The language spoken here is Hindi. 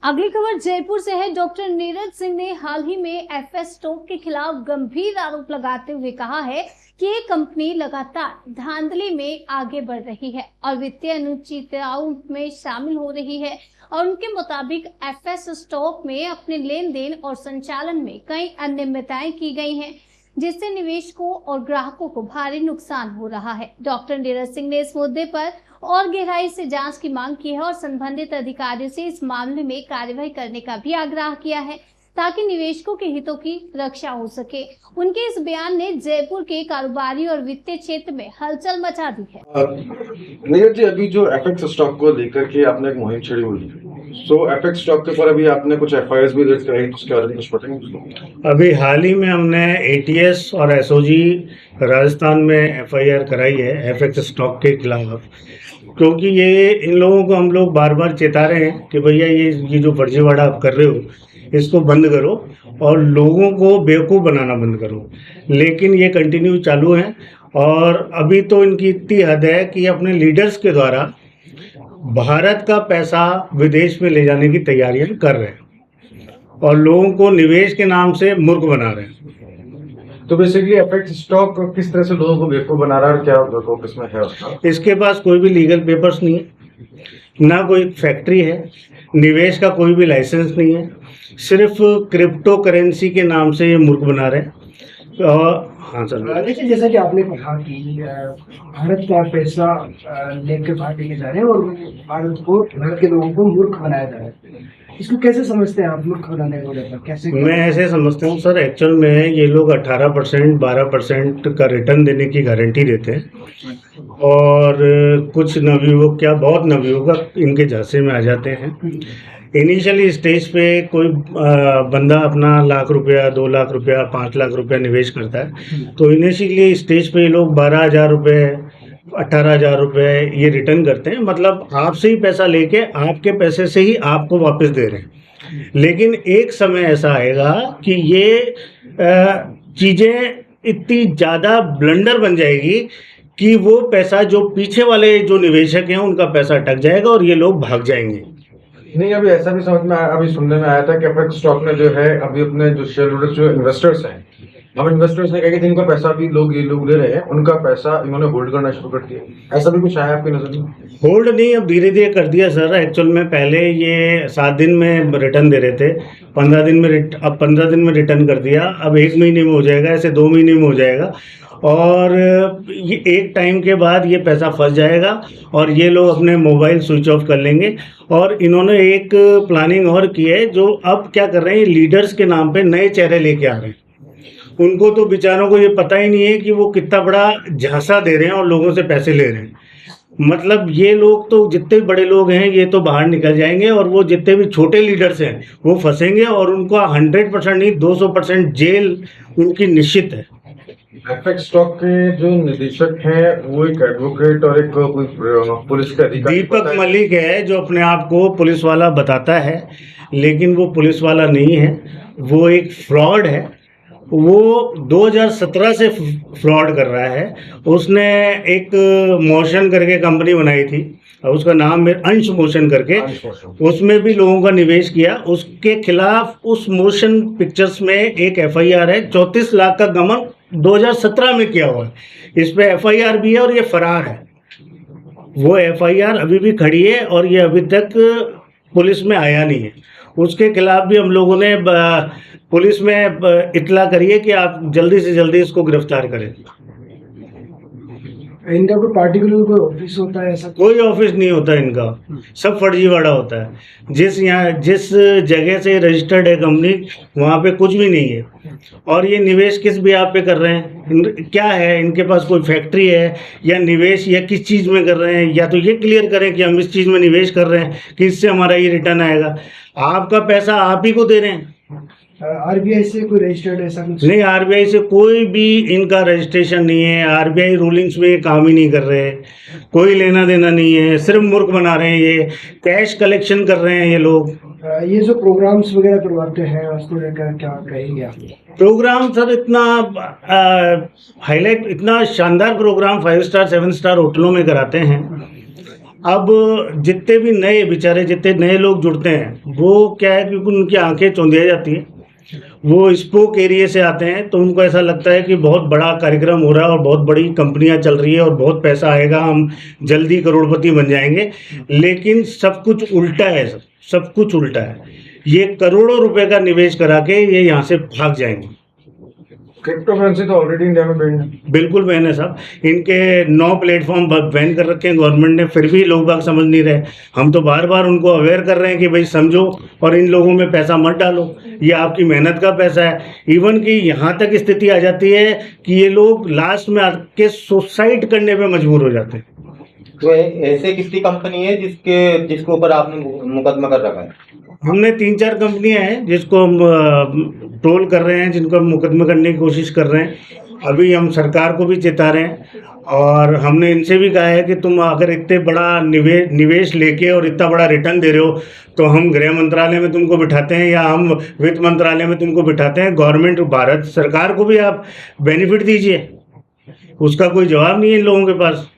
अगली खबर जयपुर से है। डॉक्टर नीरज सिंह ने हाल ही में एफएस स्टॉक के खिलाफ गंभीर आरोप लगाते हुए कहा है कि ये कंपनी लगातार धांधली में आगे बढ़ रही है और वित्तीय अनिश्चितताओं में शामिल हो रही है। और उनके मुताबिक एफएस स्टॉक में अपने लेन देन और संचालन में कई अनियमितताएं की गई हैं, जिससे निवेशकों और ग्राहकों को भारी नुकसान हो रहा है। डॉक्टर नीरज सिंह ने इस मुद्दे पर और गहराई से जांच की मांग की है और संबंधित अधिकारियों से इस मामले में कार्यवाही करने का भी आग्रह किया है, ताकि निवेशकों के हितों की रक्षा हो सके। उनके इस बयान ने जयपुर के कारोबारी और वित्तीय क्षेत्र में हलचल मचा दी है। नीरज जी, अभी जो एफएक्स स्टॉक को लेकर के आपने एक मुहिम छेड़ी हुई है, सो एफएक्स स्टॉक के ऊपर अभी आपने कुछ एफआईआर भी दर्ज कराई, उसके बारे में कुछ बताएंगे? अभी हाल ही में हमने एटीएस और एसओजी राजस्थान में एफआईआर कराई है एफएक्स स्टॉक के खिलाफ, क्योंकि ये इन लोगों को हम लोग बार बार चेता रहे हैं कि भैया ये जो फर्जीवाड़ा आप कर रहे हो इसको बंद करो और लोगों को बेवकूफ़ बनाना बंद करो, लेकिन ये कंटिन्यू चालू है। और अभी तो इनकी इतनी हद है कि अपने लीडर्स के द्वारा भारत का पैसा विदेश में ले जाने की तैयारियां कर रहे हैं और लोगों को निवेश के नाम से मूर्ख बना रहे हैं। तो बेसिकली एफएक्स स्टॉक किस तरह से लोगों को बेवकूफ बना रहा है और क्या बेवकूफ इसमें है उसका? इसके पास कोई भी लीगल पेपर्स नहीं है, ना कोई फैक्ट्री है, निवेश का कोई भी लाइसेंस नहीं है, सिर्फ क्रिप्टो करेंसी के नाम से ये मूर्ख बना रहे हैं। और हाँ सर, देखिए जैसा कि आपने कहा कि भारत का पैसा लेकर बाहर लेके जा रहे हैं और भारत के लोगों को मूर्ख बनाया जा रहा है, इसको कैसे समझते हैं आप? मूर्ख बनाने को लेकर कैसे? मैं ऐसे समझता हूँ सर, एक्चुअल में ये लोग 18% 12% का रिटर्न देने की गारंटी देते हैं और कुछ नवयुवक, क्या बहुत नवयुवक इनके झांसे में आ जाते हैं। इनिशियली स्टेज पे कोई बंदा अपना लाख रुपया, 2 लाख रुपया, 5 लाख रुपया निवेश करता है, तो इनिशियली स्टेज पे ये लोग 12,000 रुपये, 18,000 रुपये ये रिटर्न करते हैं। मतलब आपसे ही पैसा लेके आपके पैसे से ही आपको वापस दे रहे हैं। लेकिन एक समय ऐसा आएगा कि ये चीज़ें इतनी ज़्यादा ब्लंडर बन जाएगी कि वो पैसा जो पीछे वाले जो निवेशक हैं उनका पैसा अटक जाएगा और ये लोग भाग जाएंगे। नहीं, अभी ऐसा भी समझ में अभी सुनने में आया था कि एफएक्स स्टॉक में जो है अभी अपने जो शेयर होल्डर्स, जो इन्वेस्टर्स हैं, हम इन्वेस्टर्स ने कहा कि जिनका पैसा भी ये लोग ले रहे हैं, उनका पैसा इन्होंने होल्ड करना शुरू कर दिया। ऐसा भी कुछ आया आपकी नजर में? होल्ड नहीं, अब धीरे धीरे कर दिया सर। एक्चुअल में पहले ये 7 दिन में रिटर्न दे रहे थे, 15 दिन में अब 15 दिन में रिटर्न कर दिया, अब 1 महीने में हो जाएगा, ऐसे 2 महीने में हो जाएगा और ये एक टाइम के बाद ये पैसा फंस जाएगा और ये लोग अपने मोबाइल स्विच ऑफ कर लेंगे। और इन्होंने एक प्लानिंग और की है, जो अब क्या कर रहे हैं, लीडर्स के नाम पे नए चेहरे लेके आ रहे हैं। उनको तो बेचारों को ये पता ही नहीं है कि वो कितना बड़ा झांसा दे रहे हैं और लोगों से पैसे ले रहे हैं। मतलब ये लोग तो, जितने बड़े लोग हैं ये तो बाहर निकल जाएंगे और वो जितने भी छोटे लीडर्स हैं वो फंसेंगे और उनको 100% नहीं 200% जेल उनकी निश्चित है। एफएक्स स्टॉक के जो निदेशक हैं वो एक एडवोकेट और एक पुलिस का अधिकारी दीपक मलिक है, जो अपने आप को पुलिस वाला बताता है, लेकिन वो पुलिस वाला नहीं है, वो एक फ्रॉड है। वो 2017 से फ्रॉड कर रहा है। उसने एक मोशन करके कंपनी बनाई थी और उसका नाम है अंश मोशन करके, उसमें भी लोगों का निवेश किया। उसके खिलाफ उस मोशन पिक्चर्स में एक एफआईआर है, 34 लाख का गबन 2017 में किया हुआ है। इस पे एफआईआर भी है और ये फरार है। वो एफआईआर अभी भी खड़ी है और ये अभी तक पुलिस में आया नहीं है। उसके खिलाफ भी हम लोगों ने पुलिस में इतला करी है कि आप जल्दी से जल्दी इसको गिरफ्तार करें। इनका कोई पार्टिकुलर कोई ऑफिस होता है? ऐसा कोई ऑफिस नहीं होता इनका, सब फर्जीवाड़ा होता है। जिस जगह से रजिस्टर्ड है कंपनी, वहाँ पे कुछ भी नहीं है। और ये निवेश किस भी आप पे कर रहे हैं, क्या है इनके पास, कोई फैक्ट्री है या निवेश, या किस चीज़ में कर रहे हैं? या तो ये क्लियर करें कि हम इस चीज़ में निवेश कर रहे हैं कि इससे हमारा ये रिटर्न आएगा। आपका पैसा आप ही को दे रहे हैं। आरबीआई से कोई रजिस्टर्ड ऐसा कुछ नहीं, आरबीआई से कोई भी इनका रजिस्ट्रेशन नहीं है। आरबीआई रूलिंग्स में ये काम ही नहीं कर रहे हैं, कोई लेना देना नहीं है, सिर्फ मूर्ख बना रहे हैं। ये कैश कलेक्शन कर रहे हैं ये लोग। ये जो प्रोग्राम्स वगैरह करवाते हैं उसको लेकर क्या कहेंगे आप? प्रोग्राम सर इतना हाईलाइट, इतना शानदार प्रोग्राम 5 स्टार 7 स्टार होटलों में कराते हैं अब जितने भी नए बेचारे जितने नए लोग जुड़ते हैं वो क्या है, क्योंकि उनकी आंखें चौंधिया जाती हैं, वो स्पोक एरिया से आते हैं, तो उनको ऐसा लगता है कि बहुत बड़ा कार्यक्रम हो रहा है और बहुत बड़ी कंपनियां चल रही है और बहुत पैसा आएगा, हम जल्दी करोड़पति बन जाएंगे। लेकिन सब कुछ उल्टा है, सब कुछ उल्टा है। ये करोड़ों रुपए का निवेश करा के ये यहाँ से भाग जाएंगे। क्रिप्टो करेंसी तो ऑलरेडी इंडिया में बैन है। बिल्कुल बैन है साहब, इनके 9 प्लेटफॉर्म बैन कर रखे हैं गवर्नमेंट ने, फिर भी लोग बाग समझ नहीं रहे। हम तो बार बार उनको अवेयर कर रहे हैं कि भाई समझो और इन लोगों में पैसा मत डालो, ये आपकी मेहनत का पैसा है। इवन कि यहाँ तक स्थिति आ जाती है कि ये लोग लास्ट में आके सुसाइड करने पे मजबूर हो जाते हैं। तो ऐसे कितनी कंपनी है जिसके ऊपर आपने मुकदमा कर रखा है? हमने 3-4 कंपनियां हैं जिसको हम ट्रोल कर रहे हैं, जिनको हम मुकदमा करने की कोशिश कर रहे हैं। अभी हम सरकार को भी चेता रहे हैं और हमने इनसे भी कहा है कि तुम अगर इतने बड़ा निवेश लेके और इतना बड़ा रिटर्न दे रहे हो तो हम गृह मंत्रालय में तुमको बिठाते हैं या हम वित्त मंत्रालय में तुमको बिठाते हैं। गवर्नमेंट भारत सरकार को भी आप बेनिफिट दीजिए, उसका कोई जवाब नहीं है इन लोगों के पास।